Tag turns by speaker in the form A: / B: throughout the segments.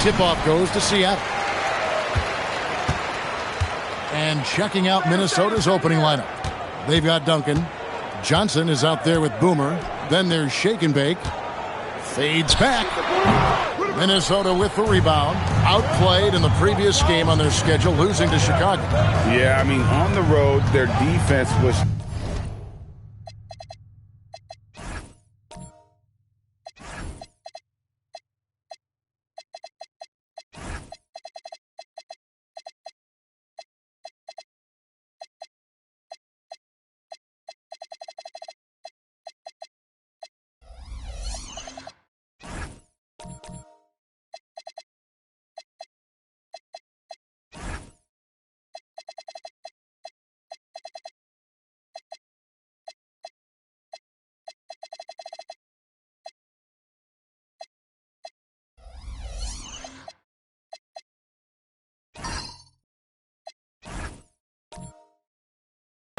A: Tip-off goes to Seattle. And checking out Minnesota's opening lineup. They've got Duncan. Johnson is out there with Boomer. Then there's Shake and Bake. Fades back. Minnesota with the rebound. Outplayed in the previous game on their schedule, losing to Chicago.
B: Yeah, I mean, on the road, their defense was...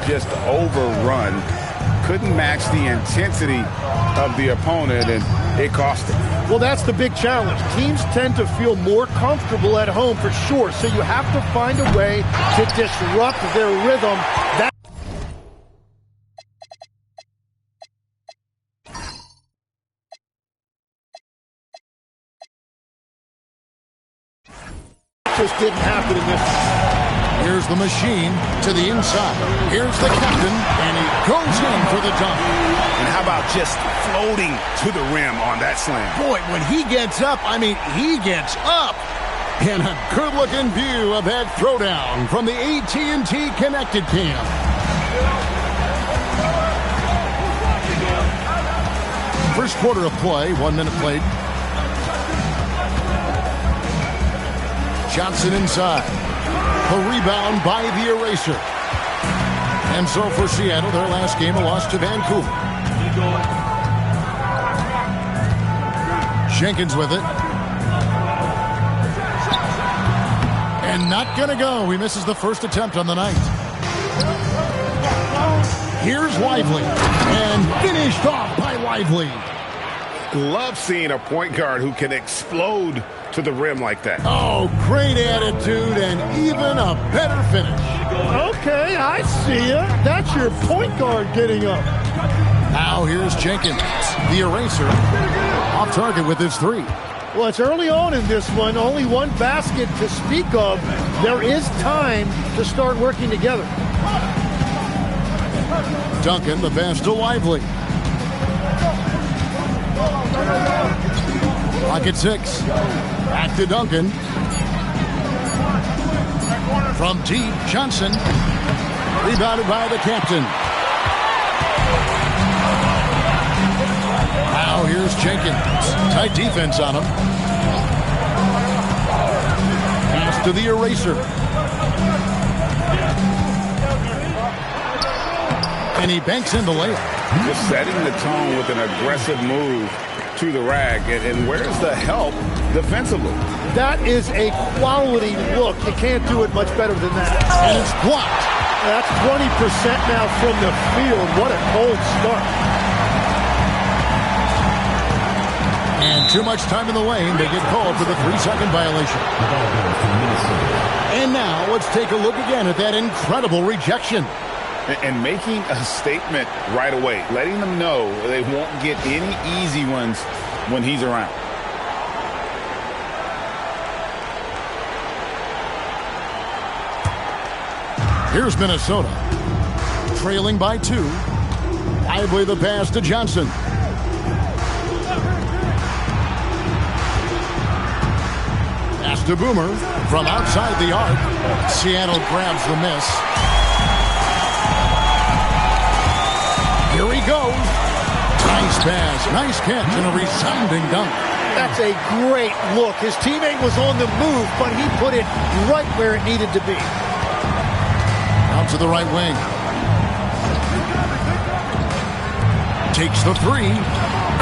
B: just overrun, couldn't match the intensity of the opponent, and it cost them.
C: Well, that's the big challenge. Teams tend to feel more comfortable at home for sure, so you have to find a way to disrupt their rhythm. That just didn't happen in this.
A: Here's the machine to the inside. Here's the captain, and he goes in for the dunk.
B: And how about just floating to the rim on that slam?
A: Boy, when he gets up, I mean, he gets up. And a good-looking view of that throwdown from the AT&T Connected Cam. First quarter of play, 1 minute played. Johnson inside. A rebound by the eraser. And so for Seattle, their last game, a loss to Vancouver. Jenkins with it. And not going to go. He misses the first attempt on the night. Here's Lively. And finished off by Lively.
B: Love seeing a point guard who can explode to the rim like that.
A: Oh, great attitude and even a better finish.
C: Okay, I see ya. That's your point guard getting up.
A: Now here's Jenkins, the eraser, off target with his three.
C: Well, it's early on in this one. Only one basket to speak of. There is time to start working together.
A: Duncan, the pass to Lively. Clock at 6. Back to Duncan. From deep, Johnson. Rebounded by the captain. Now here's Jenkins. Tight defense on him. Pass to the eraser. And he banks in the layup.
B: Just setting the tone with an aggressive move to the rack. And where's the help defensively?
C: That is a quality look. You can't do it much better than that.
A: And it's blocked.
C: That's 20% now from the field. What a cold start.
A: And too much time in the lane. They get called for the 3-second violation. And now let's take a look again at that incredible rejection.
B: And making a statement right away, letting them know they won't get any easy ones when he's around.
A: Here's Minnesota, trailing by 2. Lively the pass to Johnson. Pass to Boomer from outside the arc. Seattle grabs the miss. Here he goes. Nice pass, nice catch, and a resounding dunk.
C: That's a great look. His teammate was on the move, but he put it right where it needed to be.
A: Out to the right wing. Takes the 3.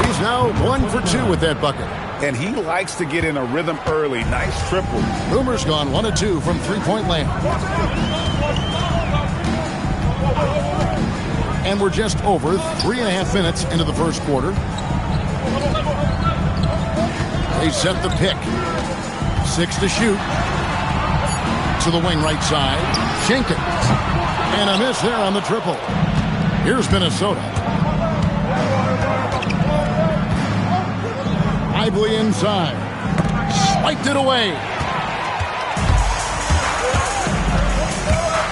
A: He's now 1 for 2 with that bucket.
B: And he likes to get in a rhythm early. Nice triple.
A: Boomer's gone 1 of 2 from three-point land. And we're just over 3.5 minutes into the first quarter. They set the pick. 6 to shoot. To the wing right side. Jenkins. And a miss there on the triple. Here's Minnesota. Lively inside. Swiped it away.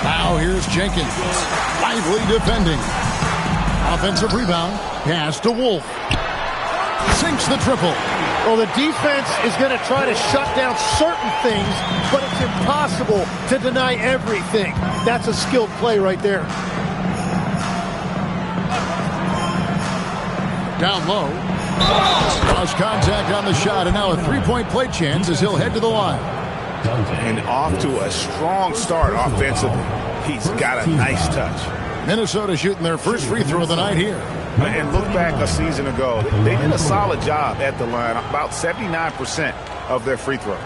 A: Now here's Jenkins. Lively defending. Offensive rebound. Pass to Wolf. Sinks the triple.
C: Well, the defense is going to try to shut down certain things, but it's impossible to deny everything. That's a skilled play right there.
A: Down low. Lost contact on the shot, and now a three-point play chance as he'll head to the line.
B: And off to a strong start offensively. He's got a nice touch.
A: Minnesota shooting their first free throw of the night here.
B: And look back a season ago. They did a solid job at the line, about 79% of their free throws.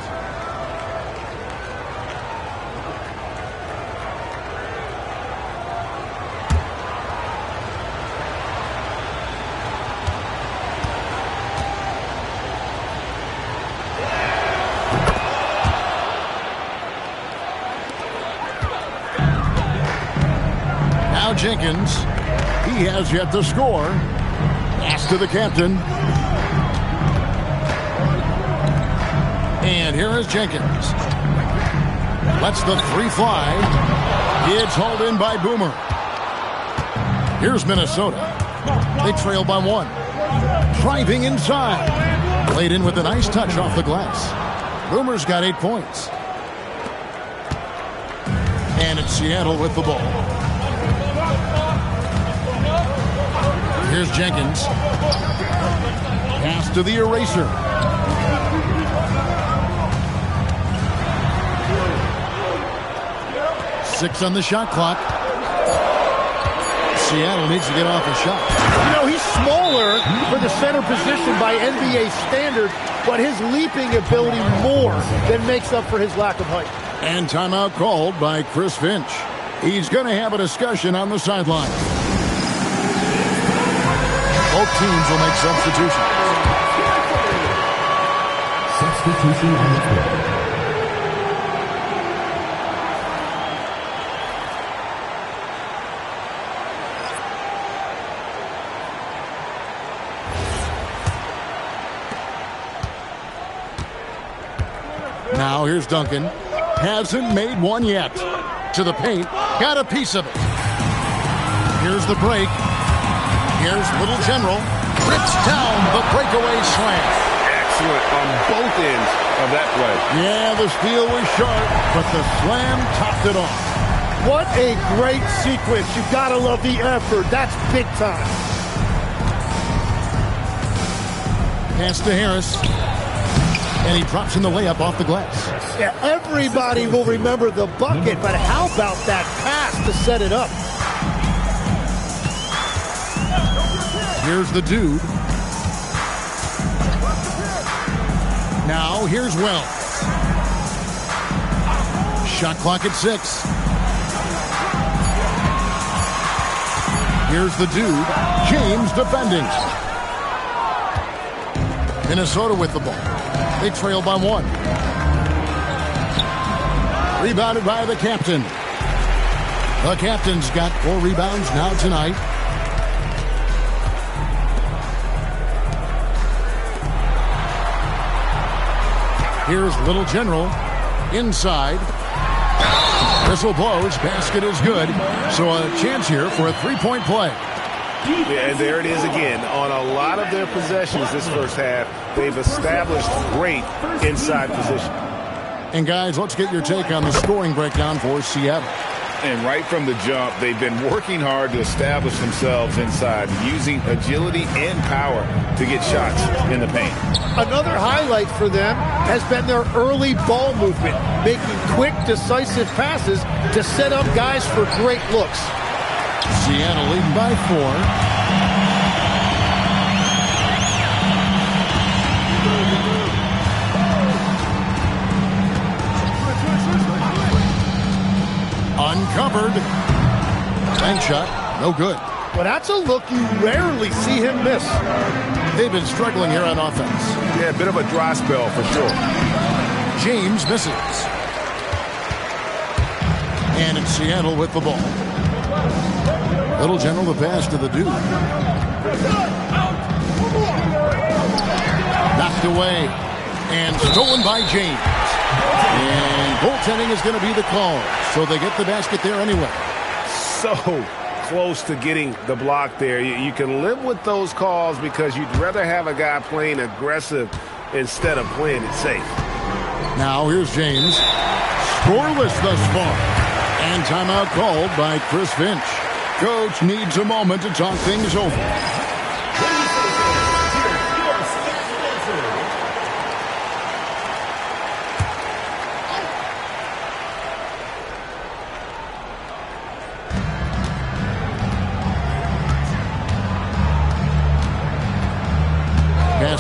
A: Now Jenkins. He has yet to score. Pass to the captain. And here is Jenkins. Lets the three fly. It's hauled in by Boomer. Here's Minnesota. They trail by 1. Driving inside. Played in with a nice touch off the glass. Boomer's got 8 points. And it's Seattle with the ball. Here's Jenkins. Pass to the eraser. Six on the shot clock. Seattle needs to get off a shot.
C: You know, he's smaller for the center position by NBA standard, but his leaping ability more than makes up for his lack of height.
A: And timeout called by Chris Finch. He's going to have a discussion on the sideline. Both teams will make substitutions. Substitution on the floor. Now here's Duncan. Hasn't made one yet. To the paint. Got a piece of it. Here's the break. Here's Little General. Rips down the breakaway slam.
B: Excellent on both ends of that play.
A: Yeah, the steal was sharp, but the slam topped it off.
C: What a great sequence. You've got to love the effort. That's big time.
A: Pass to Harris. And he drops in the layup off the glass.
C: Yeah, everybody will remember the bucket, but how about that pass to set it up?
A: Here's the dude. Now here's Wells. Shot clock at 6. Here's the dude. James defending. Minnesota with the ball. They trail by 1. Rebounded by the captain. The captain's got 4 rebounds now tonight. Here's Little General. Inside. Whistle blows. Basket is good. So a chance here for a 3-point play.
B: Yeah, and there it is again. On a lot of their possessions this first half, they've established great inside position.
A: And guys, let's get your take on the scoring breakdown for Seattle.
B: And right from the jump, they've been working hard to establish themselves inside, using agility and power to get shots in the paint.
C: Another highlight for them has been their early ball movement, making quick, decisive passes to set up guys for great looks.
A: Seattle leading by 4. Uncovered. Bank shot. No good.
C: Well, that's a look you rarely see him miss.
A: They've been struggling here on offense.
B: Yeah, a bit of a dry spell for sure.
A: James misses. And it's Seattle with the ball. Little General the pass to the dude. Knocked away. And stolen by James. And goaltending is going to be the call. So they get the basket there anyway.
D: So close to getting the block there. You can live with those calls because you'd rather have a guy playing aggressive instead of playing it safe.
A: Now here's James. Scoreless thus far. And timeout called by Chris Finch. Coach needs a moment to talk things over.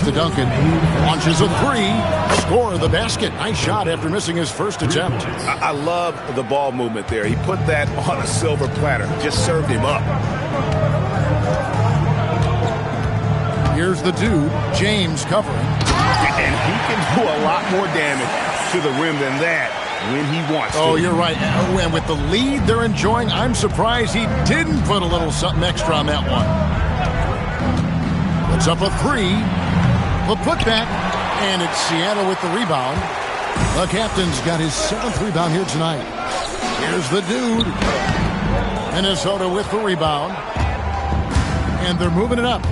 A: To Duncan, launches a three, score the basket. Nice shot after missing his first attempt.
D: I love the ball movement there. He put that on a silver platter, just served him up.
A: Here's the dude, James covering.
D: And he can do a lot more damage to the rim than that when he wants to.
A: Oh, you're right. And with the lead they're enjoying, I'm surprised he didn't put a little something extra on that one. Puts up a three. The putback, and it's Seattle with the rebound. The captain's got his 7th rebound here tonight. Here's the dude. Minnesota with the rebound. And they're moving it up.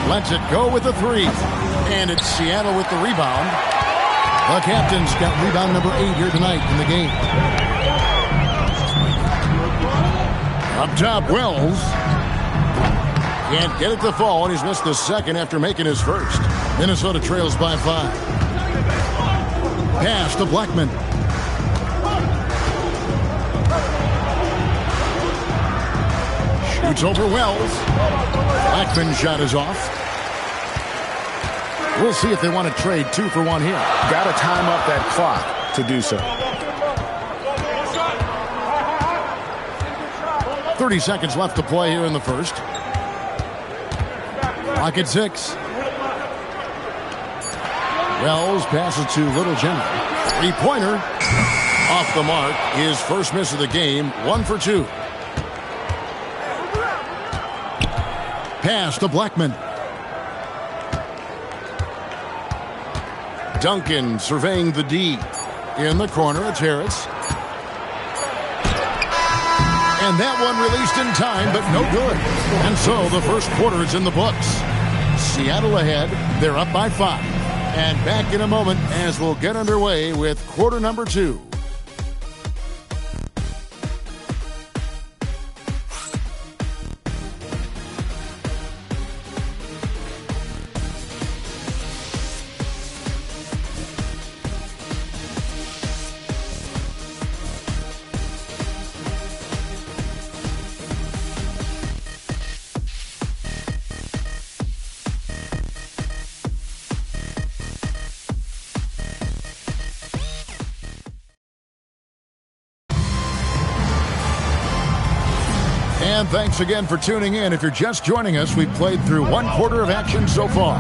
A: Lets it go with the three. And it's Seattle with the rebound. The captain's got rebound number 8 here tonight in the game. Up top, Wells. Can't get it to fall, and he's missed the second after making his first. Minnesota trails by 5. Pass to Blackman. Shoots over Wells. Blackman's shot is off. We'll see if they want to trade 2 for 1 here.
D: Got to time up that clock to do so.
A: 30 seconds left to play here in the first. Clock at 6. Wells passes to Little General. Three-pointer. Off the mark. His first miss of the game. 1 for 2. Pass to Blackman. Duncan surveying the D. In the corner, it's Harris. And that one released in time, but no good. And so the first quarter is in the books. Seattle ahead. They're up by 5. And back in a moment as we'll get underway with quarter number 2. And thanks again for tuning in. If you're just joining us, we've played through 1 quarter of action so far.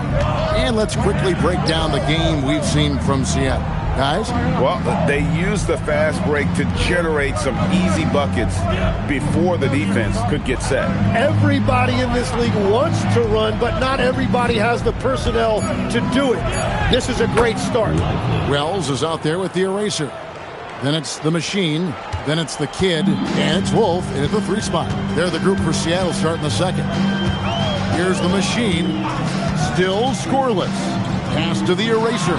A: And let's quickly break down the game we've seen from Seattle. Guys?
D: Well, they used the fast break to generate some easy buckets before the defense could get set.
C: Everybody in this league wants to run, but not everybody has the personnel to do it. This is a great start.
A: Wells is out there with the eraser. Then it's the machine. Then it's the kid. And it's Wolf in at the 3 spot. They're the group for Seattle starting the second. Here's the machine. Still scoreless. Pass to the eraser.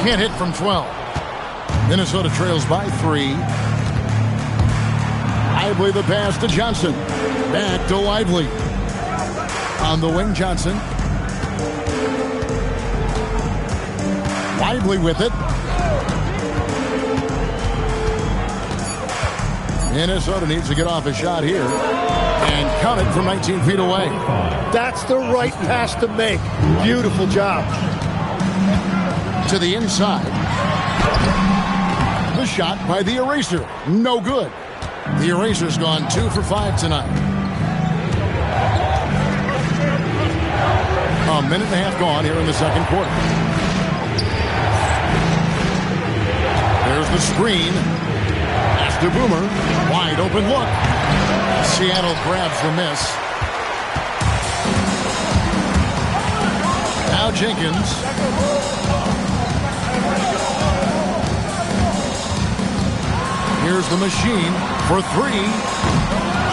A: Can't hit from 12. Minnesota trails by 3. Lively the pass to Johnson. Back to Lively. On the wing, Johnson. Lively with it. Minnesota needs to get off a shot here and count it from 19 feet away.
C: That's the right pass to make. Beautiful job.
A: To the inside. The shot by the eraser. No good. The eraser's gone 2 for 5 tonight. A minute and a half gone here in the second quarter. There's the screen. Pass to Boomer. Wide open look. Seattle grabs the miss. Now Jenkins. Here's the machine for three.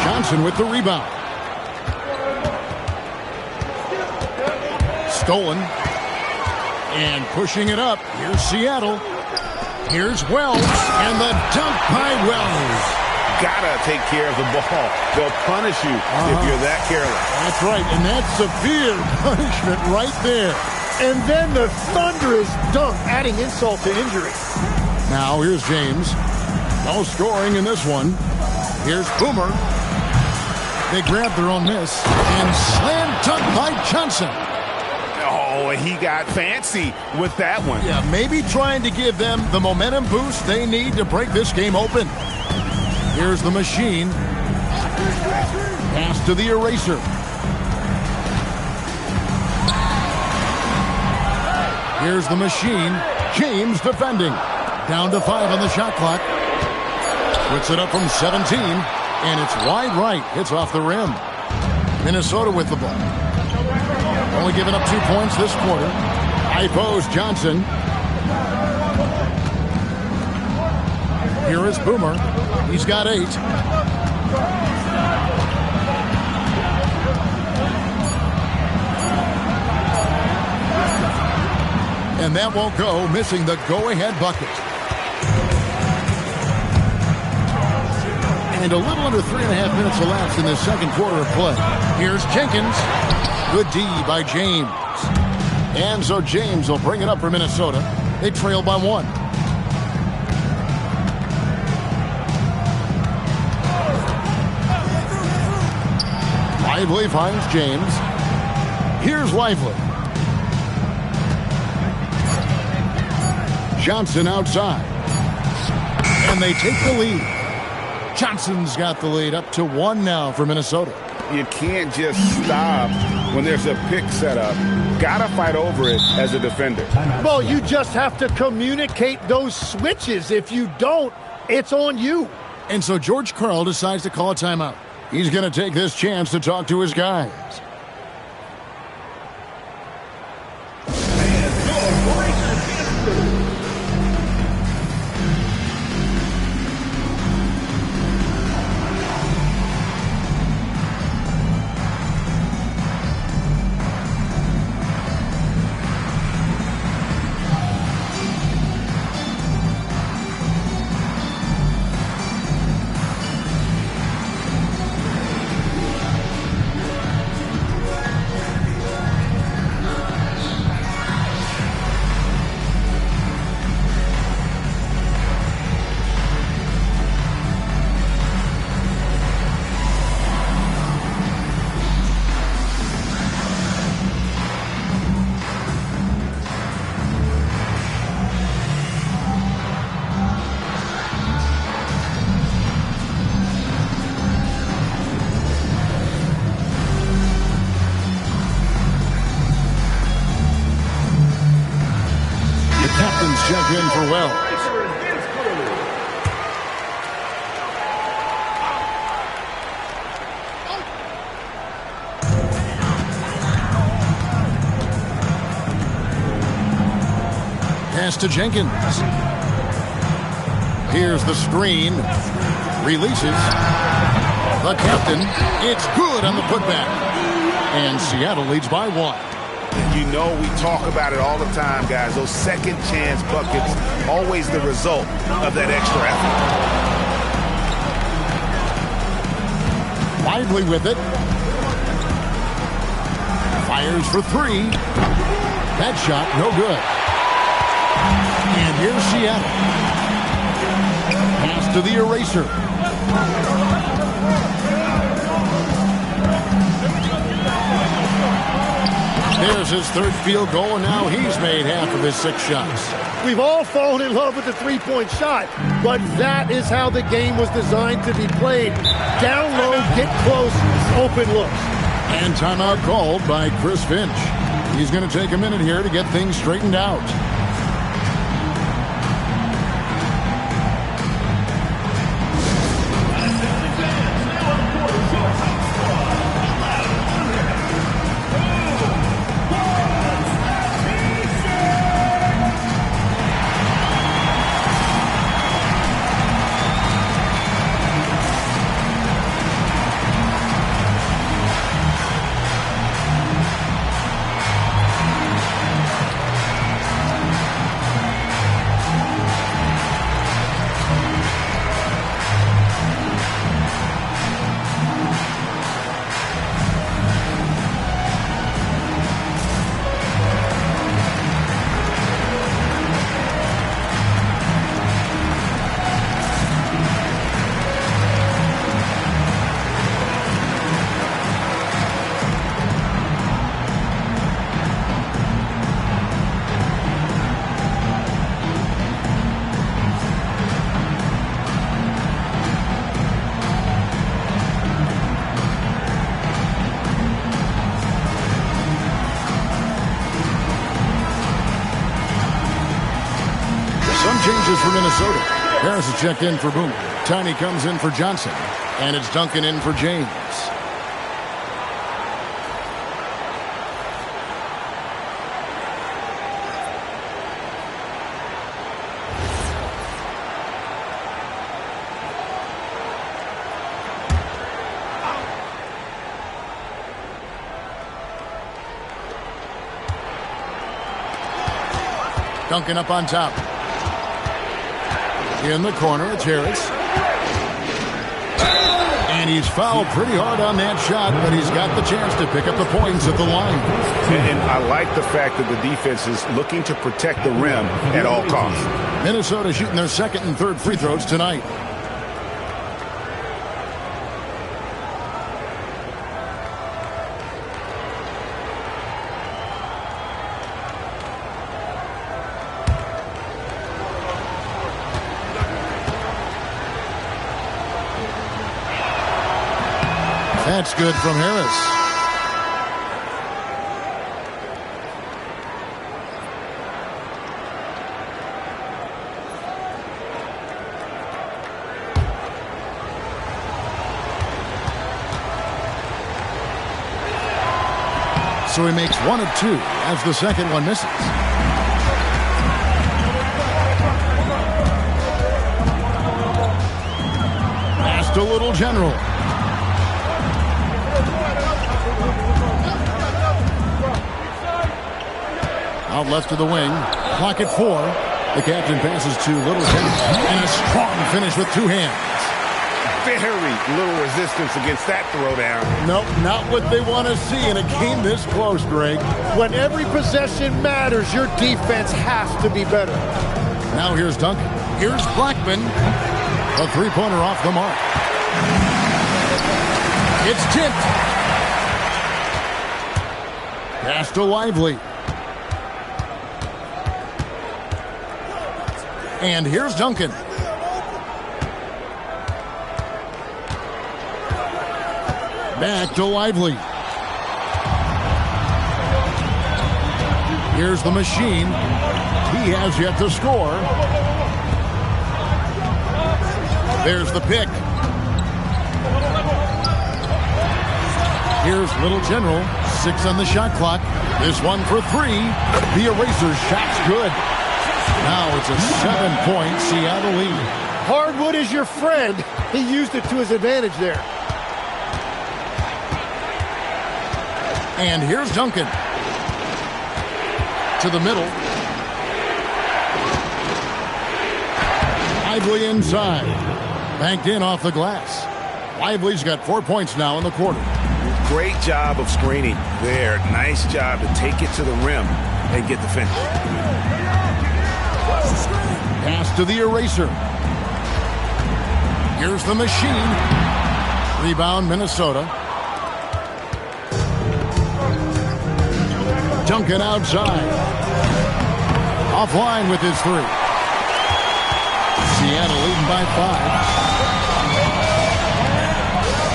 A: Johnson with the rebound. Stolen. And pushing it up. Here's Seattle. Here's Wells. And the dunk by Wells.
B: Gotta take care of the ball. They'll punish you if you're that careless.
A: That's right. And that's severe punishment right there.
C: And then the thunderous dunk, adding insult to injury.
A: Now here's James. No scoring in this one. Here's Boomer. They grab their own miss. And slam dunk by Johnson.
B: Oh, he got fancy with that one.
A: Yeah, maybe trying to give them the momentum boost they need to break this game open. Here's the machine. Pass to the eraser. Here's the machine. James defending. Down to 5 on the shot clock. Puts it up from 17. And it's wide right. Hits off the rim. Minnesota with the ball. Only giving up 2 points this quarter. High post Johnson. Here is Boomer. He's got 8. And that won't go, missing the go-ahead bucket. And a little under 3.5 minutes elapsed in the second quarter of play. Here's Jenkins. Good D by James. And so James will bring it up for Minnesota. They trail by 1. Lively finds James. Here's Lively. Johnson outside. And they take the lead. Johnson's got the lead up to 1 now for Minnesota.
B: You can't just stop when there's a pick set up. Gotta fight over it as a defender.
C: Well, you just have to communicate those switches. If you don't, it's on you.
A: And so George Karl decides to call a timeout. He's going to take this chance to talk to his guys. Check in for Wells. Pass to Jenkins. Here's the screen. Releases. The captain. It's good on the putback. And Seattle leads by 1.
B: You know we talk about it all the time, guys. Those second chance buckets, always the result of that extra effort.
A: Lively with it. Fires for 3. That shot, no good. And here's Seattle. Pass to the eraser. There's his 3rd field goal, and now he's made half of his 6 shots.
C: We've all fallen in love with the three-point shot, but that is how the game was designed to be played. Down low, get close, open looks.
A: And timeout called by Chris Finch. He's going to take a minute here to get things straightened out. for Minnesota. Harris is checked in for Boomer. Tiny comes in for Johnson. And it's Duncan in for James. Duncan up on top. In the corner, it's Harris. And he's fouled pretty hard on that shot, but he's got the chance to pick up the points at the line.
D: And I like the fact that the defense is looking to protect the rim at all costs.
A: Minnesota shooting their second and third free throws tonight. That's good from Harris. So he makes 1 of 2 as the second one misses. Past a little general. Out left to the wing. Clock at 4. The captain passes to Little Henry. And a strong finish with 2 hands.
D: Very little resistance against that throwdown.
A: Nope, not what they want to see in a game this close, Greg.
C: When every possession matters, your defense has to be better.
A: Now here's Duncan. Here's Blackman. A three-pointer off the mark. It's tipped. Pass to Lively. And here's Duncan. Back to Lively. Here's the machine. He has yet to score. There's the pick. Here's Little General. 6 on the shot clock. This one for 3. The eraser shot's good. Now it's a 7-point Seattle lead.
C: Hardwood is your friend. He used it to his advantage there.
A: And here's Duncan. To the middle. Lively inside. Banked in off the glass. Lively's got 4 points now in the quarter.
D: Great job of screening there. Nice job to take it to the rim and get the finish.
A: Pass to the eraser. Here's the machine. Rebound, Minnesota. Duncan outside. Offline with his 3. Seattle leading by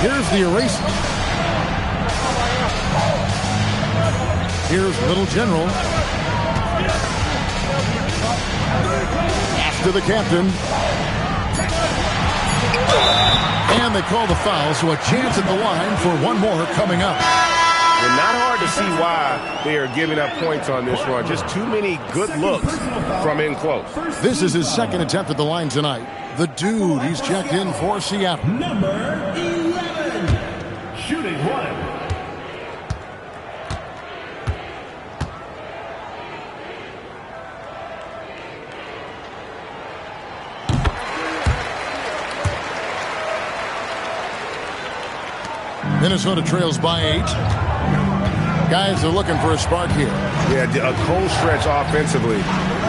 A: 5. Here's the eraser. Here's Little General. Pass to the captain. And they call the foul, so a chance at the line for one more coming up.
D: And not hard to see why they are giving up points on this run. Just too many good looks from in close.
A: This is his second attempt at the line tonight. The dude, he's checked in for Seattle.
E: Number 11, shooting 1.
A: Minnesota trails by 8. Guys are looking for a spark here.
D: Yeah, a cold stretch offensively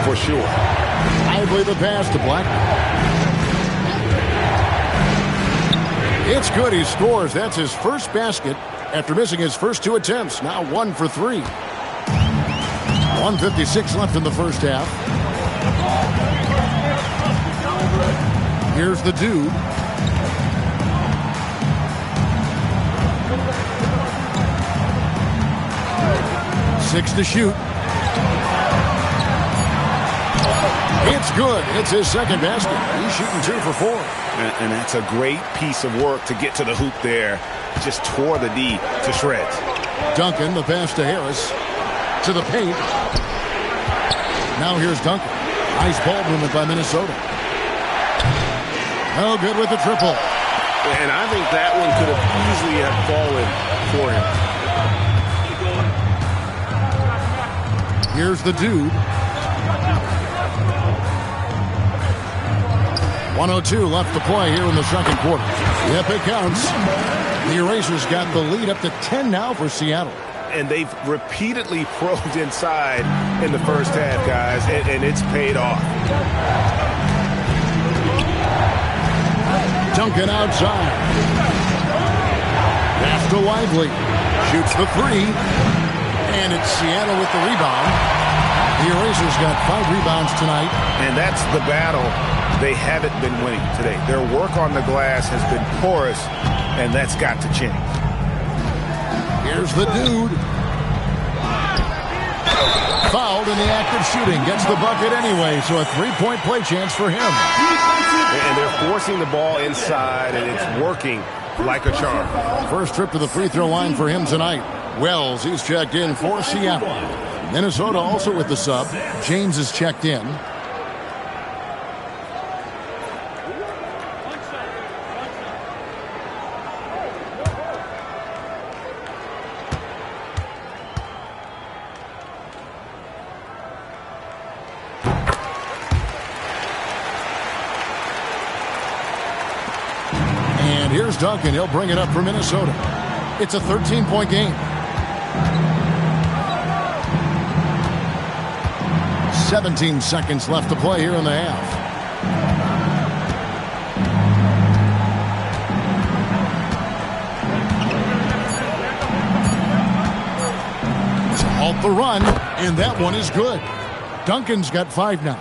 D: for sure.
A: Lively the pass to Black. It's good. He scores. That's his first basket after missing his first 2 attempts. Now 1 for 3. 1:56 left in the first half. Here's the dude. Six to shoot. It's good. It's his second basket. He's shooting 2 for 4.
B: And that's a great piece of work to get to the hoop there. Just tore the D to shreds.
A: Duncan, the pass to Harris. To the paint. Now here's Duncan. Nice ball movement by Minnesota. No good with the triple.
D: And I think that one could have easily have fallen for him.
A: Here's the dude. 1:02 left to play here in the second quarter. Yep, it counts. The Erasers got the lead up to 10 now for Seattle.
D: And they've repeatedly probed inside in the first half, guys, and it's paid off.
A: Duncan outside. Pass to Lively. Shoots the 3. And it's Seattle with the rebound. The Erasers got 5 rebounds tonight.
D: And that's the battle they haven't been winning today. Their work on the glass has been porous, and that's got to change.
A: Here's the dude. Fouled in the act of shooting. Gets the bucket anyway, so a 3-point play chance for him.
D: And they're forcing the ball inside, and it's working like a charm.
A: First trip to the free throw line for him tonight. Wells, he's checked in for Seattle. Minnesota also with the sub. James is checked in. And here's Duncan. He'll bring it up for Minnesota. It's a 13-point game. 17 seconds left to play here in the half. To halt the run, and that one is good. Duncan's got 5 now.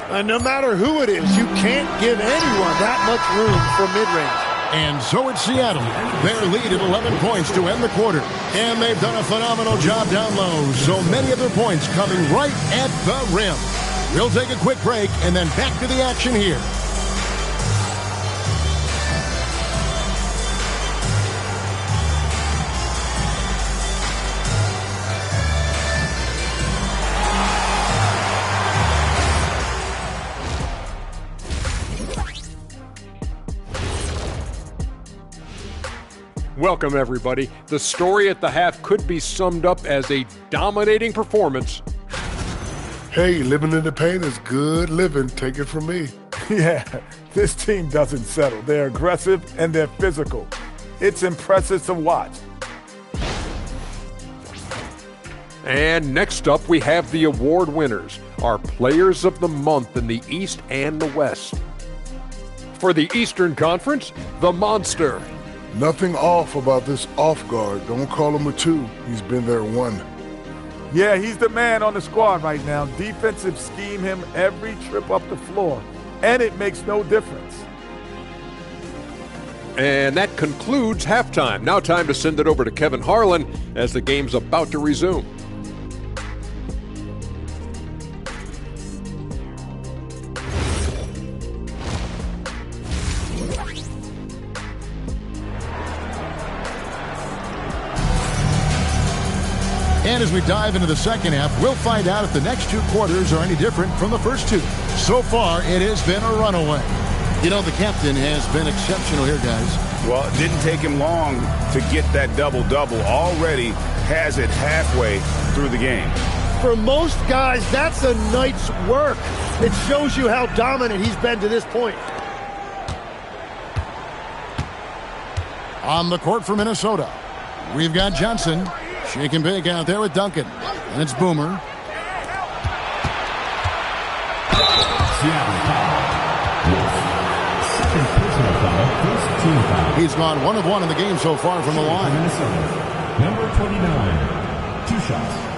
C: And no matter who it is, you can't give anyone that much room for mid-range.
A: And so it's Seattle. Their lead at 11 points to end the quarter. And they've done a phenomenal job down low. So many of their points coming right at the rim. We'll take a quick break and then back to the action here.
F: Welcome, everybody. The story at the half could be summed up as a dominating performance.
G: Hey, living in the paint is good living. Take it from me.
H: Yeah, this team doesn't settle. They're aggressive and they're physical. It's impressive to watch.
F: And next up, we have the award winners, our players of the month in the East and the West. For the Eastern Conference, the Monster.
G: Nothing off about this off guard. Don't call him a 2. He's been there 1.
H: Yeah, he's the man on the squad right now. Defensive scheme him every trip up the floor, and it makes no difference.
F: And that concludes halftime. Now time to send it over to Kevin Harlan as the game's about to resume.
A: And as we dive into the second half, we'll find out if the next 2 quarters are any different from the first 2. So far, it has been a runaway. You know, the captain has been exceptional here, guys.
B: Well, it didn't take him long to get that double-double. Already has it halfway through the game.
C: For most guys, that's a night's work. It shows you how dominant he's been to this point.
A: On the court for Minnesota, we've got Johnson. Shake and bake out there with Duncan. And it's Boomer.
E: Second personal foul, first team foul.
A: He's gone 1 of 1 in the game so far from the line.
E: Minnesota, number 29, 2 shots.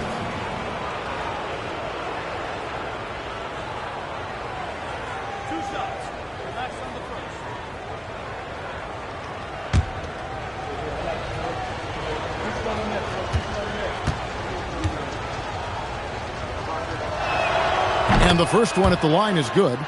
A: And And the first one at the line is good.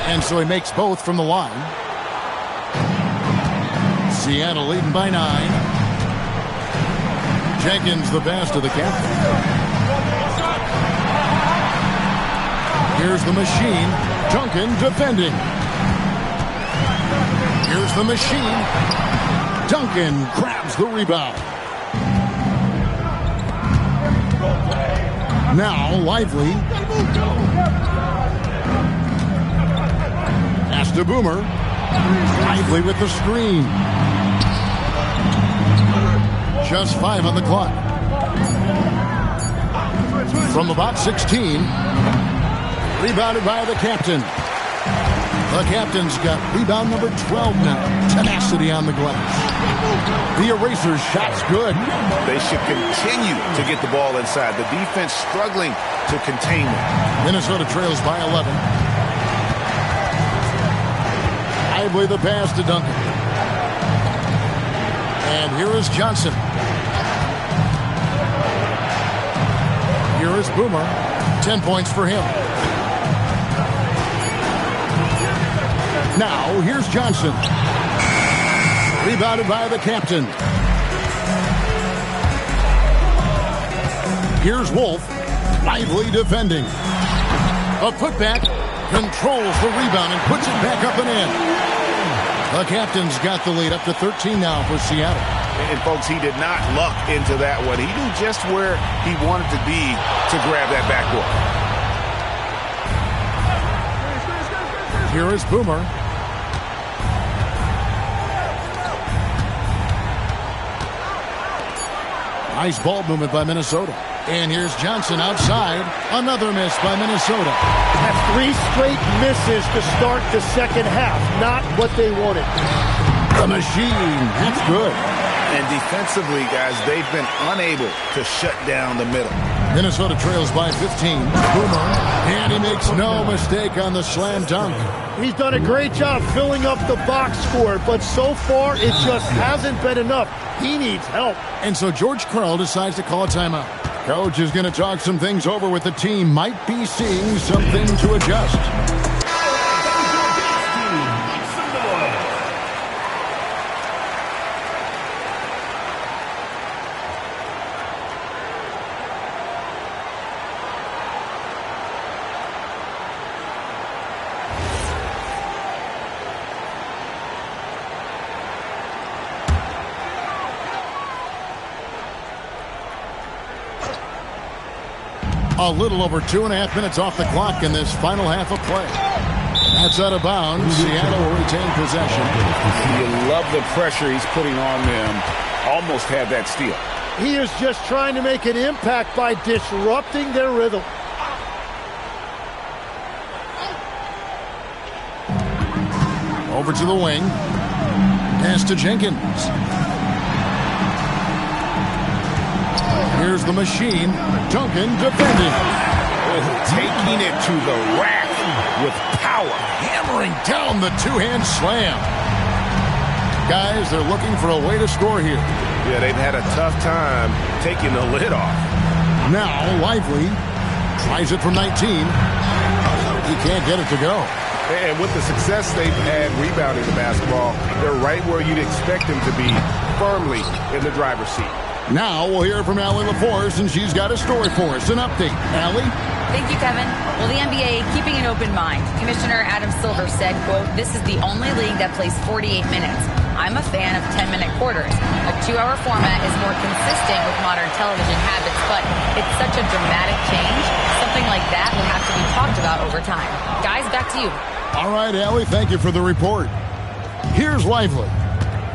A: And so he makes both from the line. Seattle leading by 9. Jenkins the pass to the captain. Here's the machine. Duncan defending. Here's the machine. Duncan grabs the rebound. Now Lively. Pass to Boomer. Lively with the screen. Just 5 on the clock. From about 16. Rebounded by the captain. The captain's got rebound number 12 now. Tenacity on the glass. The eraser shot's good.
B: They should continue to get the ball inside. The defense struggling to contain them.
A: Minnesota trails by 11. Lively the pass to Duncan. And here is Johnson. Here is Boomer. 10 points for him. Now, here's Johnson. Rebounded by the captain. Here's Wolf. Lively defending. A putback. Controls the rebound and puts it back up and in. The captain's got the lead up to 13 now for Seattle.
B: And, folks, he did not luck into that one. He knew just where he wanted to be to grab that backboard.
A: Here is Boomer. Nice ball movement by Minnesota. And here's Johnson outside. Another miss by Minnesota.
C: That's 3 straight misses to start the second half. Not what they wanted.
A: The machine. That's good.
B: And defensively, guys, they've been unable to shut down the middle.
A: Minnesota trails by 15. Boomer. And he makes no mistake on the slam dunk.
C: He's done a great job filling up the box score, but so far it just hasn't been enough. He needs help.
A: And so George Karl decides to call a timeout. Coach is going to talk some things over with the team. Might be seeing something to adjust. A little over 2.5 minutes off the clock in this final half of play. That's out of bounds. Seattle will retain possession.
B: You love the pressure he's putting on them. Almost had that steal.
C: He is just trying to make an impact by disrupting their rhythm.
A: Over to the wing. Pass to Jenkins. Here's the machine. Duncan defending.
B: Taking it to the rack with power.
A: Hammering down the two-hand slam. Guys, they're looking for a way to score here.
D: Yeah, they've had a tough time taking the lid off.
A: Now, Lively tries it from 19. He can't get it to go.
D: And with the success they've had rebounding the basketball, they're right where you'd expect them to be, firmly in the driver's seat.
A: Now we'll hear from Allie LaForce, and she's got a story for us. An update. Allie?
I: Thank you, Kevin. Well, the NBA keeping an open mind. Commissioner Adam Silver said, quote, "This is the only league that plays 48 minutes. I'm a fan of 10-minute quarters. A 2-hour format is more consistent with modern television habits, but it's such a dramatic change. Something like that will have to be talked about over time." Guys, back to you.
A: All right, Allie, thank you for the report. Here's Lively.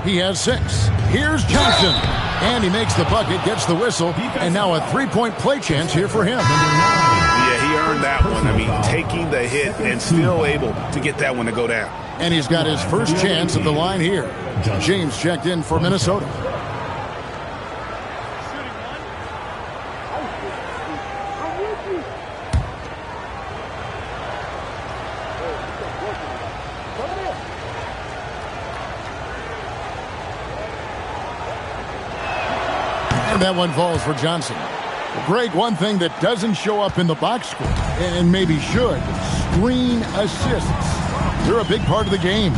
A: He has 6. Here's Johnson. And he makes the bucket, gets the whistle, and now a 3-point play chance here for him.
D: Yeah, he earned that one. I mean, taking the hit and still able to get that one to go down.
A: And he's got his first chance at the line here. James checked in for Minnesota. And that one falls for Johnson. Greg, one thing that doesn't show up in the box score, and maybe should, screen assists. They're a big part of the game.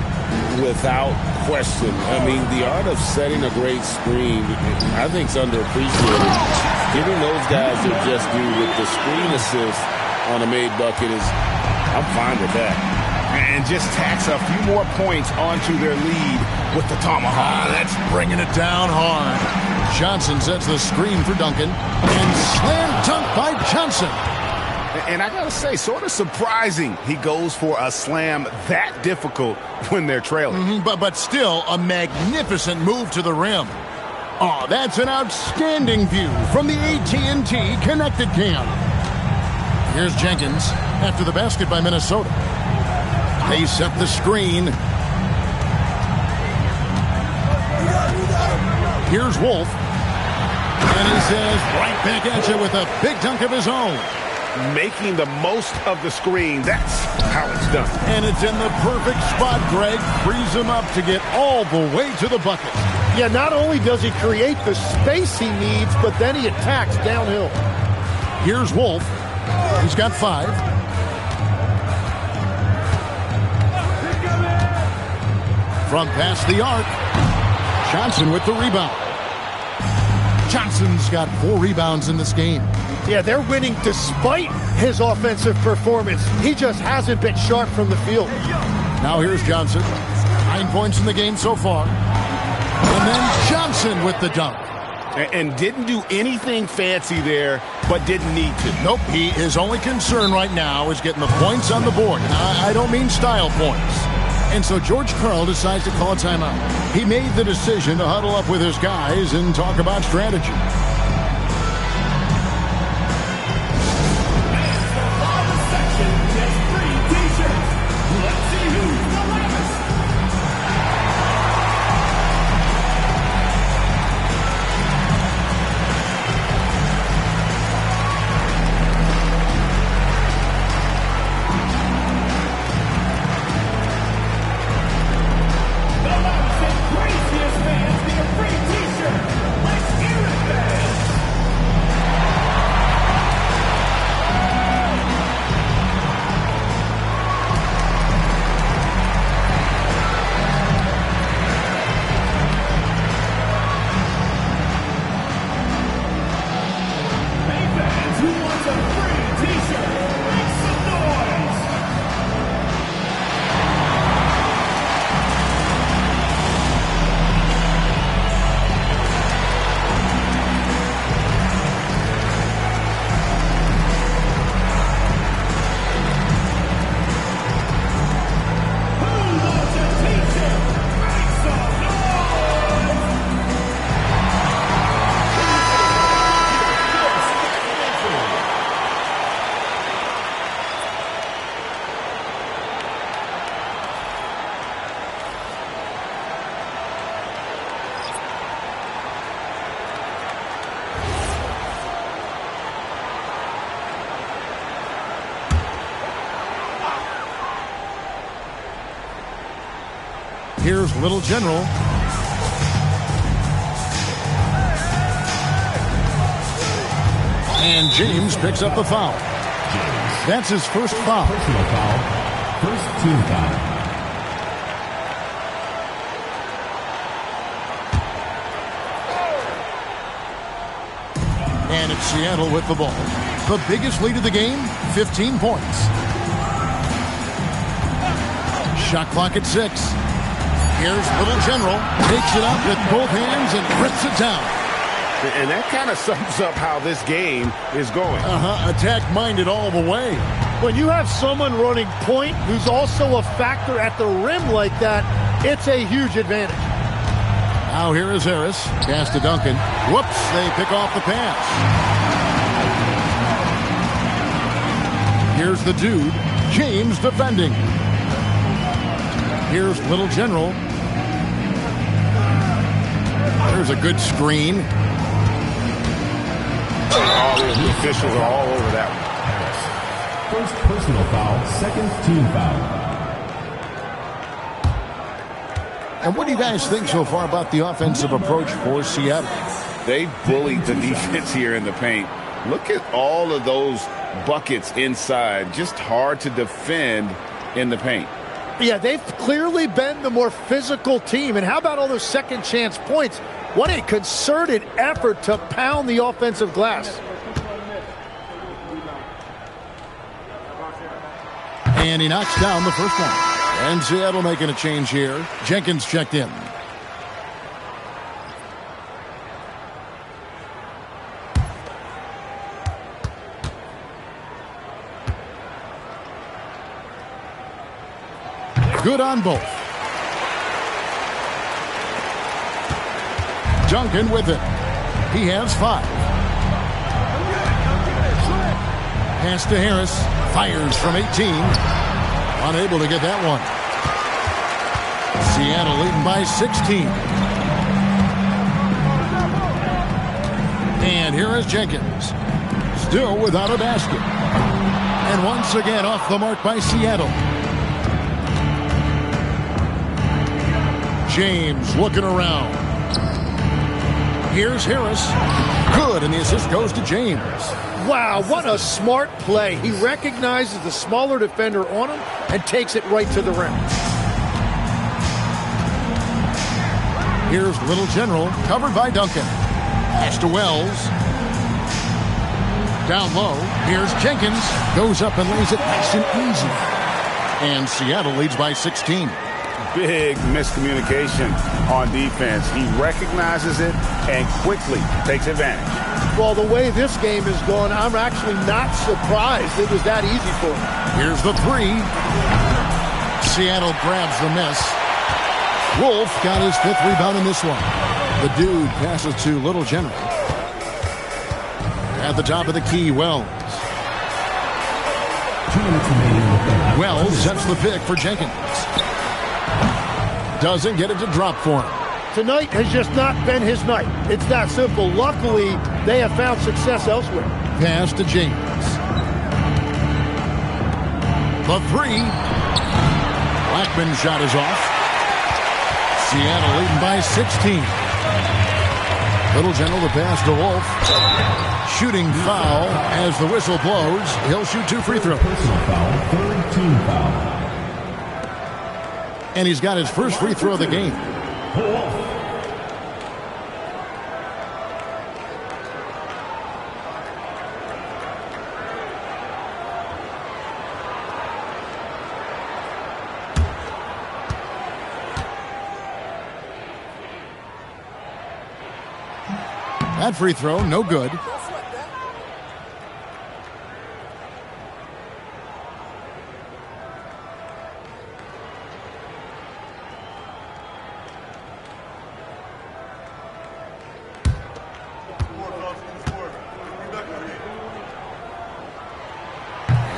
D: Without question. I mean, the art of setting a great screen, I think, is underappreciated. Giving those guys their just due with the screen assist on a made bucket is, I'm fine with that.
B: And just tacks a few more points onto their lead with the tomahawk.
A: That's bringing it down hard. Johnson sets the screen for Duncan. And slam dunk by Johnson.
B: And I got to say, sort of surprising he goes for a slam that difficult when they're trailing.
A: But still a magnificent move to the rim. Oh, that's an outstanding view from the AT&T Connected Cam. Here's Jenkins after the basket by Minnesota. They set the screen. Here's Wolf. And he says right back at you with a big dunk of his own.
B: Making the most of the screen. That's how it's done.
A: And it's in the perfect spot, Greg. Frees him up to get all the way to the bucket.
C: Yeah, not only does he create the space he needs, but then he attacks downhill.
A: Here's Wolf. He's got 5. From past the arc. Johnson with the rebound. Johnson's got 4 rebounds in this game.
C: Yeah, they're winning despite his offensive performance. He just hasn't been sharp from the field.
A: Now here's Johnson. 9 points in the game so far. And then Johnson with the dunk.
B: And didn't do anything fancy there, but didn't need to.
A: Nope, his only concern right now is getting the points on the board. And I don't mean style points. And so George Karl decides to call a timeout. He made the decision to huddle up with his guys and talk about strategy. Here's Little General. And James picks up the foul. That's his first foul.
E: Personal foul. First team foul.
A: And it's Seattle with the ball. The biggest lead of the game, 15 points. Shot clock at 6. Here's Little General. Takes it up with both hands and rips it down.
B: And that kind of sums up how this game is going.
A: Attack-minded all the way.
C: When you have someone running point who's also a factor at the rim like that, it's a huge advantage.
A: Now here is Harris. Pass to Duncan. Whoops, they pick off the pass. Here's the dude, James defending. Here's Little General. There's a good screen.
B: All the officials are all over that
E: one. First personal foul, second team foul.
A: And what do you guys think so far about the offensive approach for Seattle?
B: They bullied the defense here in the paint. Look at all of those buckets inside. Just hard to defend in the paint.
C: Yeah, they've clearly been the more physical team. And how about all those second chance points? What a concerted effort to pound the offensive glass.
A: And he knocks down the first one. And Seattle making a change here. Jenkins checked in. Good on both. Duncan with it. He has 5. Pass to Harris. Fires from 18. Unable to get that one. Seattle leading by 16. And here is Jenkins. Still without a basket. And once again off the mark by Seattle. James looking around. Here's Harris. Good, and the assist goes to James.
C: Wow, what a smart play. He recognizes the smaller defender on him and takes it right to the rim.
A: Here's Little General, covered by Duncan. Pass to Wells. Down low, here's Jenkins. Goes up and lays it nice and easy. And Seattle leads by 16.
B: Big miscommunication on defense. He recognizes it and quickly takes advantage.
C: Well, the way this game is going, I'm actually not surprised it was that easy for him.
A: Here's the 3. Seattle grabs the miss. Wolf got his 5th rebound in this one. The dude passes to Little General. At the top of the key, Wells.
E: 2 minutes remaining.
A: Wells sets the pick for Jenkins. Doesn't get it to drop for him.
C: Tonight has just not been his night. It's that simple. Luckily, they have found success elsewhere.
A: Pass to James. The 3. Blackman's shot is off. Seattle leading by 16. Little General the pass to Wolf. Shooting foul as the whistle blows. He'll shoot 2 free throws.
E: Personal foul, 3rd team foul.
A: And he's got his first free throw of the game. That free throw, no good.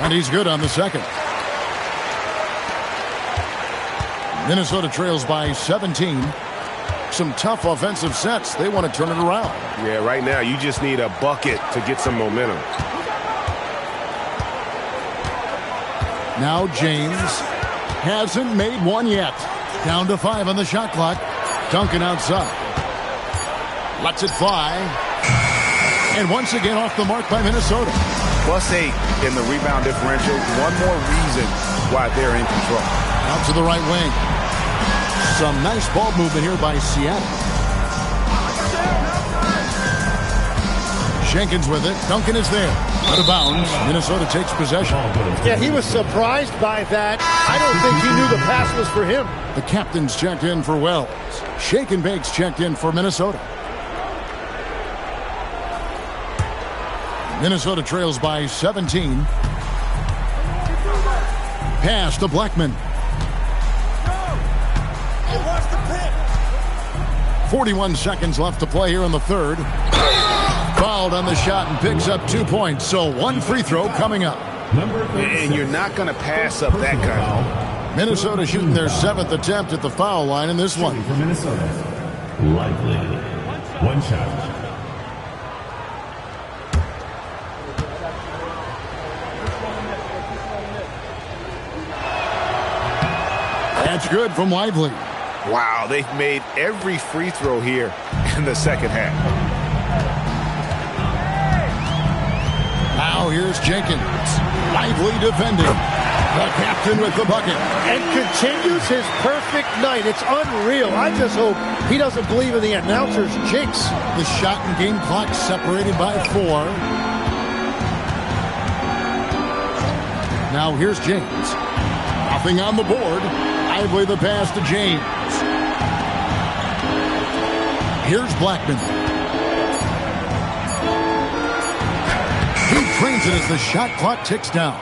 A: And he's good on the second. Minnesota trails by 17. Some tough offensive sets. They want to turn it around.
D: Yeah, right now you just need a bucket to get some momentum.
A: Now James hasn't made one yet. Down to 5 on the shot clock. Duncan outside. Lets it fly. And once again off the mark by Minnesota.
B: +8 in the rebound differential. One more reason why they're in control.
A: Out to the right wing. Some nice ball movement here by Seattle. Jenkins with it. Duncan is there. Out of bounds. Minnesota takes possession.
C: Yeah, he was surprised by that. I don't think he knew the pass was for him.
A: The captain's checked in for Wells. Shake and Bake's checked in for Minnesota. Minnesota trails by 17. Pass to Blackman. 41 seconds left to play here in the third. Fouled on the shot and picks up 2 points. So 1 free throw coming up.
B: And you're not going to pass up that kind of.
A: Minnesota shooting their 7th attempt at the foul line in this one.
E: For Minnesota, Lively. 1 shot.
A: That's good from Lively.
B: Wow, they've made every free throw here in the second half.
A: Now here's Jenkins. Lively defending. The captain with the bucket.
C: And continues his perfect night. It's unreal. I just hope he doesn't believe in the announcer's jinx.
A: The shot and game clock separated by 4. Now here's James. Nothing on the board. Lively the pass to James. Here's Blackman. He trains it as the shot clock ticks down.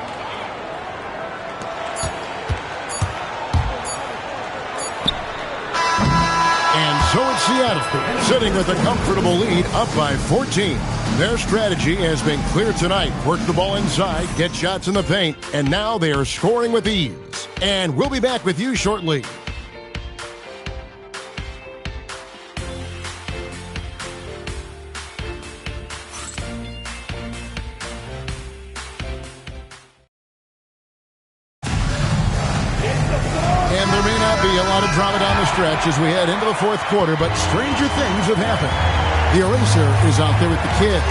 A: And so it's Seattle, sitting with a comfortable lead, up by 14. Their strategy has been clear tonight. Work the ball inside, get shots in the paint, and now they are scoring with ease. And we'll be back with you shortly. A lot of drama down the stretch as we head into the fourth quarter, but stranger things have happened. The eraser is out there with the kid.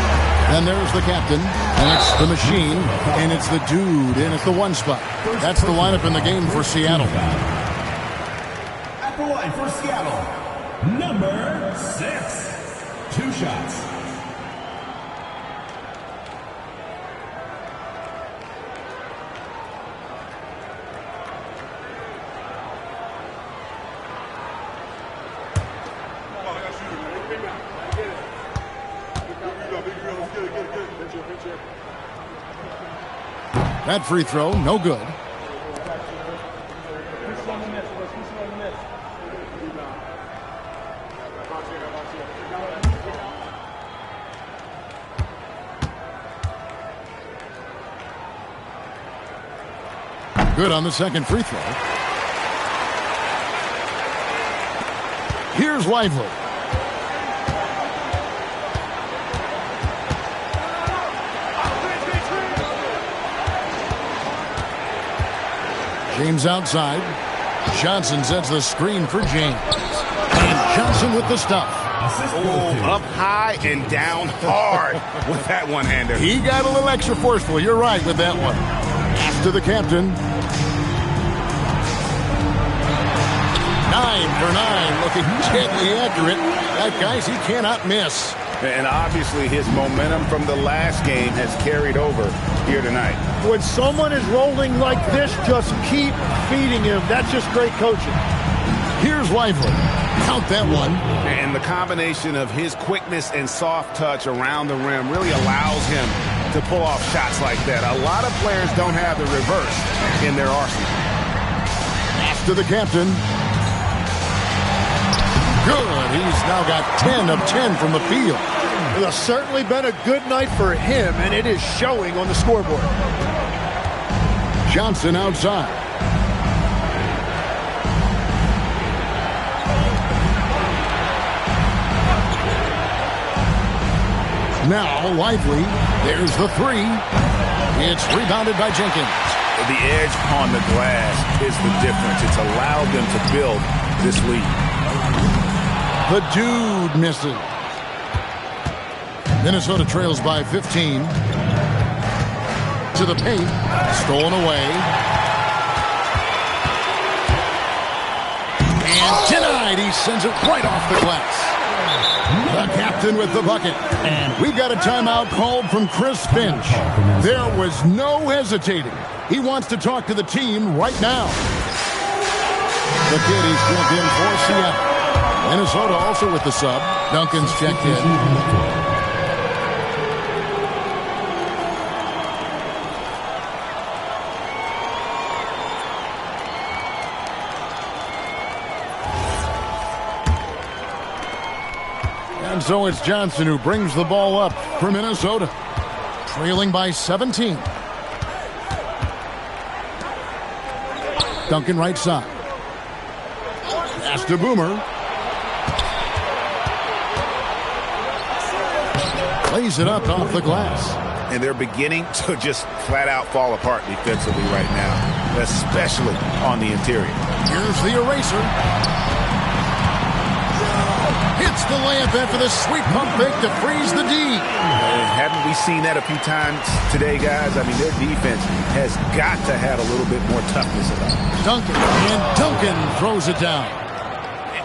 A: Then there's the captain, and it's the machine, and it's the dude in at the 1 spot. That's the lineup in the game for Seattle.
E: At the line for Seattle, number 6. 2 shots.
A: That free throw, no good. Good on the second free throw. Here's Lively. James outside. Johnson sets the screen for James. And Johnson with the stuff.
B: Oh, up high and down hard with that one-hander.
A: He got a little extra forceful. You're right with that one. Pass to the captain. 9 for 9, looking deadly accurate. That guy's, he cannot miss.
B: And obviously his momentum from the last game has carried over here tonight.
C: When someone is rolling like this, just keep feeding him. That's just great coaching.
A: Here's Lively. Count that one.
B: And the combination of his quickness and soft touch around the rim really allows him to pull off shots like that. A lot of players don't have the reverse in their arsenal.
A: After the captain. Good. He's now got 10 of 10 from the field.
C: It has certainly been a good night for him, and it is showing on the scoreboard.
A: Johnson outside. Now Lively. There's the 3. It's rebounded by Jenkins.
B: The edge on the glass is the difference. It's allowed them to build this lead.
A: The dude misses. Minnesota trails by 15. To the paint. Stolen away. And denied. He sends it right off the glass. The captain with the bucket. And we've got a timeout called from Chris Finch. There was no hesitating. He wants to talk to the team right now. The kid is checked in for Seattle. Minnesota also with the sub. Duncan's checked in. And so it's Johnson who brings the ball up for Minnesota. Trailing by 17. Duncan right side. Pass to Boomer. Plays it up off the glass.
B: And they're beginning to just flat out fall apart defensively right now, especially on the interior.
A: Here's the eraser. Gets the layup after the sweet pump fake to freeze the D.
B: Haven't we seen that a few times today, guys? I mean, their defense has got to have a little bit more toughness about it.
A: Duncan throws it down.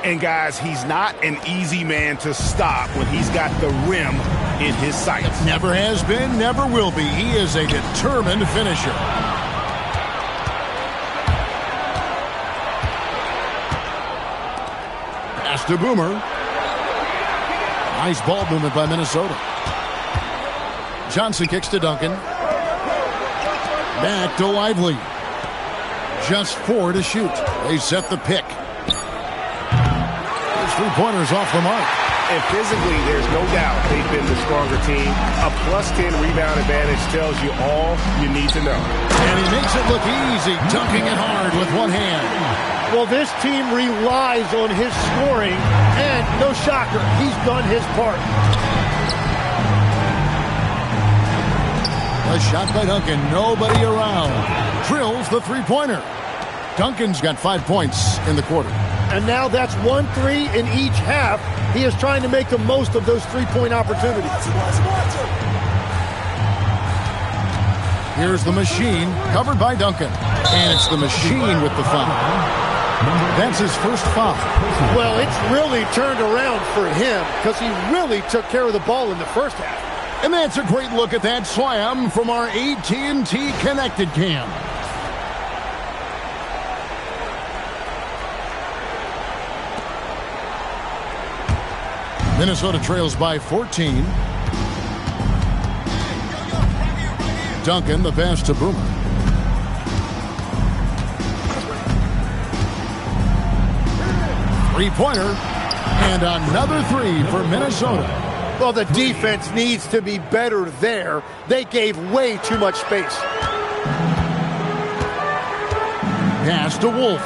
B: And, guys, he's not an easy man to stop when he's got the rim in his sights.
A: Never has been, never will be. He is a determined finisher. Pass to Boomer. Nice ball movement by Minnesota. Johnson kicks to Duncan. Back to Lively. Just 4 to shoot. They set the pick. His three-pointers off the mark.
B: And physically, there's no doubt they've been the stronger team. A +10 rebound advantage tells you all you need to know.
A: And he makes it look easy, dunking it hard with one hand.
C: Well, this team relies on his scoring, and no shocker, he's done his part.
A: A shot by Duncan, nobody around. Drills the three-pointer. Duncan's got 5 points in the quarter.
C: And now that's 1-3 in each half. He is trying to make the most of those three-point opportunities.
A: Here's the machine, covered by Duncan. And it's the machine with the foul. That's his first foul.
C: Well, it's really turned around for him because he really took care of the ball in the first half.
A: And that's a great look at that slam from our AT&T Connected Cam. Minnesota trails by 14. Duncan, the pass to Boomer. Three-pointer, and another three for Minnesota.
C: Well, the defense needs to be better there. They gave way too much space.
A: Pass to Wolf.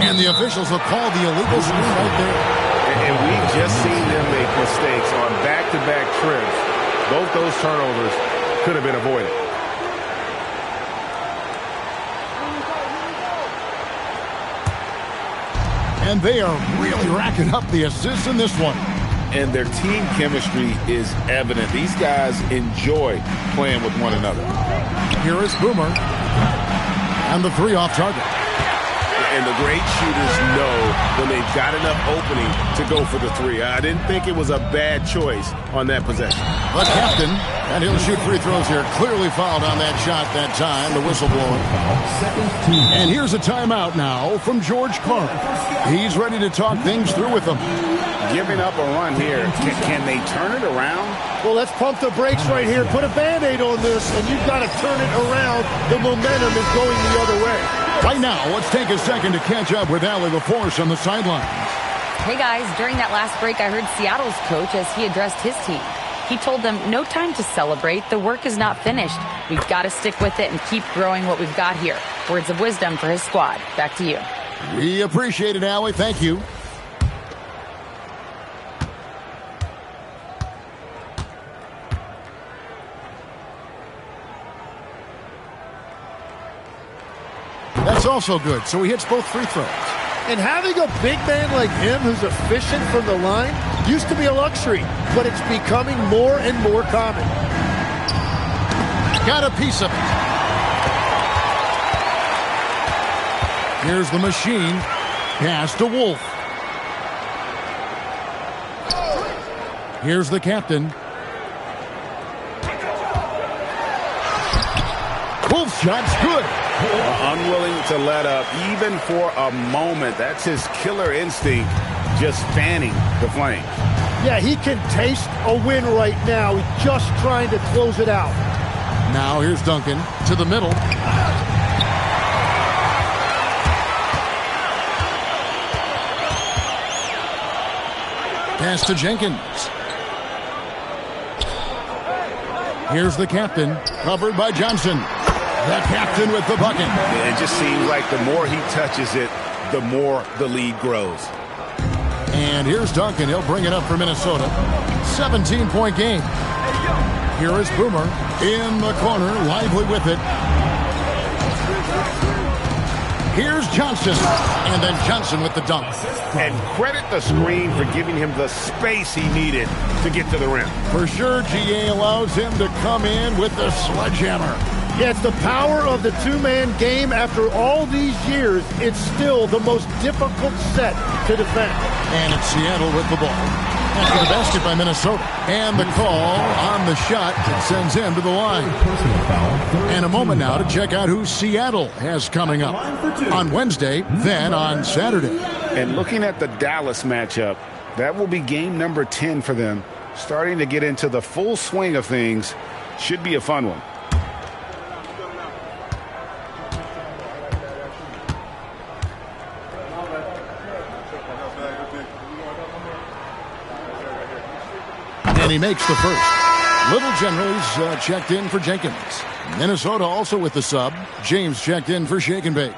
A: And the officials will call the illegal screen right there.
B: And we've just seen them make mistakes on back-to-back trips. Both those turnovers could have been avoided.
A: And they are really racking up the assists in this one.
D: And their team chemistry is evident. These guys enjoy playing with one another.
A: Here is Boomer. And the three off target.
B: And the great shooters know when they've got enough opening to go for the three. I didn't think it was a bad choice on that possession.
A: The captain, and he'll shoot free throws here. Clearly fouled on that shot that time, the whistle blowing. And here's a timeout now from George Clark. He's ready to talk things through with them.
B: Giving up a run here. Can they turn it around?
C: Well, let's pump the brakes right here. Put a Band-Aid on this, and you've got to turn it around. The momentum is going the other way.
A: Right now, let's take a second to catch up with Allie LaForce on the sidelines.
I: Hey guys, during that last break, I heard Seattle's coach as he addressed his team. He told them, no time to celebrate. The work is not finished. We've got to stick with it and keep growing what we've got here. Words of wisdom for his squad. Back to you.
A: We appreciate it, Allie. Thank you. That's also good. So he hits both free throws.
C: And having a big man like him who's efficient from the line used to be a luxury, but it's becoming more and more common.
A: Got a piece of it. Here's the machine. Pass to Wolf. Here's the captain. Wolf's shot's good.
B: Unwilling to let up even for a moment. That's his killer instinct, just fanning the flame.
C: Yeah, he can taste a win right now. He's just trying to close it out.
A: Now here's Duncan to the middle. Pass to Jenkins. Here's the captain, covered by Johnson. The captain with the bucket.
B: It just seems like the more he touches it, the more the lead grows.
A: And here's Duncan. He'll bring it up for Minnesota. 17-point game. Here is Boomer in the corner, Lively with it. Here's Johnson. And then Johnson with the dunk.
B: And credit the screen for giving him the space he needed to get to the rim.
A: For sure, GA allows him to come in with the sledgehammer.
C: Yeah, it's the power of the two-man game. After all these years, it's still the most difficult set to defend.
A: And it's Seattle with the ball. After the basket by Minnesota. And the call on the shot that sends him to the line. And a moment now to check out who Seattle has coming up on Wednesday, then on Saturday.
B: And looking at the Dallas matchup, that will be game number 10 for them. Starting to get into the full swing of things. Should be a fun one.
A: And he makes the first. Little General's checked in for Jenkins. Minnesota also with the sub. James checked in for Shake and Bake.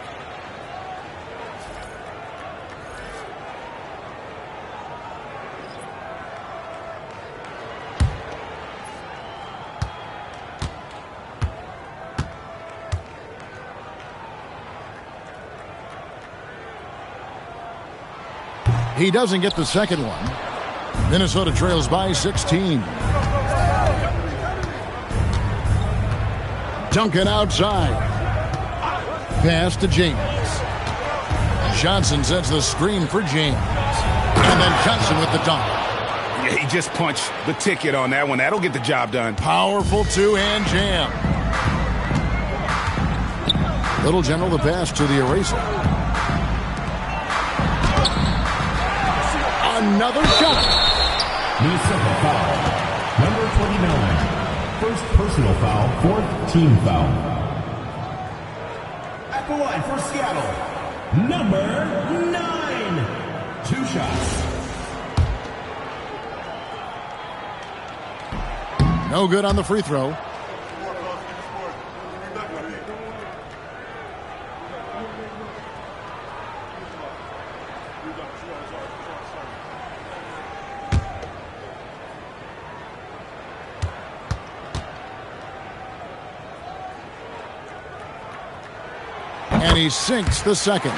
A: He doesn't get the second one. Minnesota trails by 16. Duncan outside. Pass to James. Johnson sets the screen for James. And then Johnson with the dunk.
B: Yeah, he just punched the ticket on that one. That'll get the job done.
A: Powerful two-hand jam. Little General the pass to the eraser. Another shot.
E: Minnesota foul. Number 29. First personal foul, fourth team foul. At the line for Seattle, number 9. 2 shots.
A: No good on the free throw. And he sinks the second.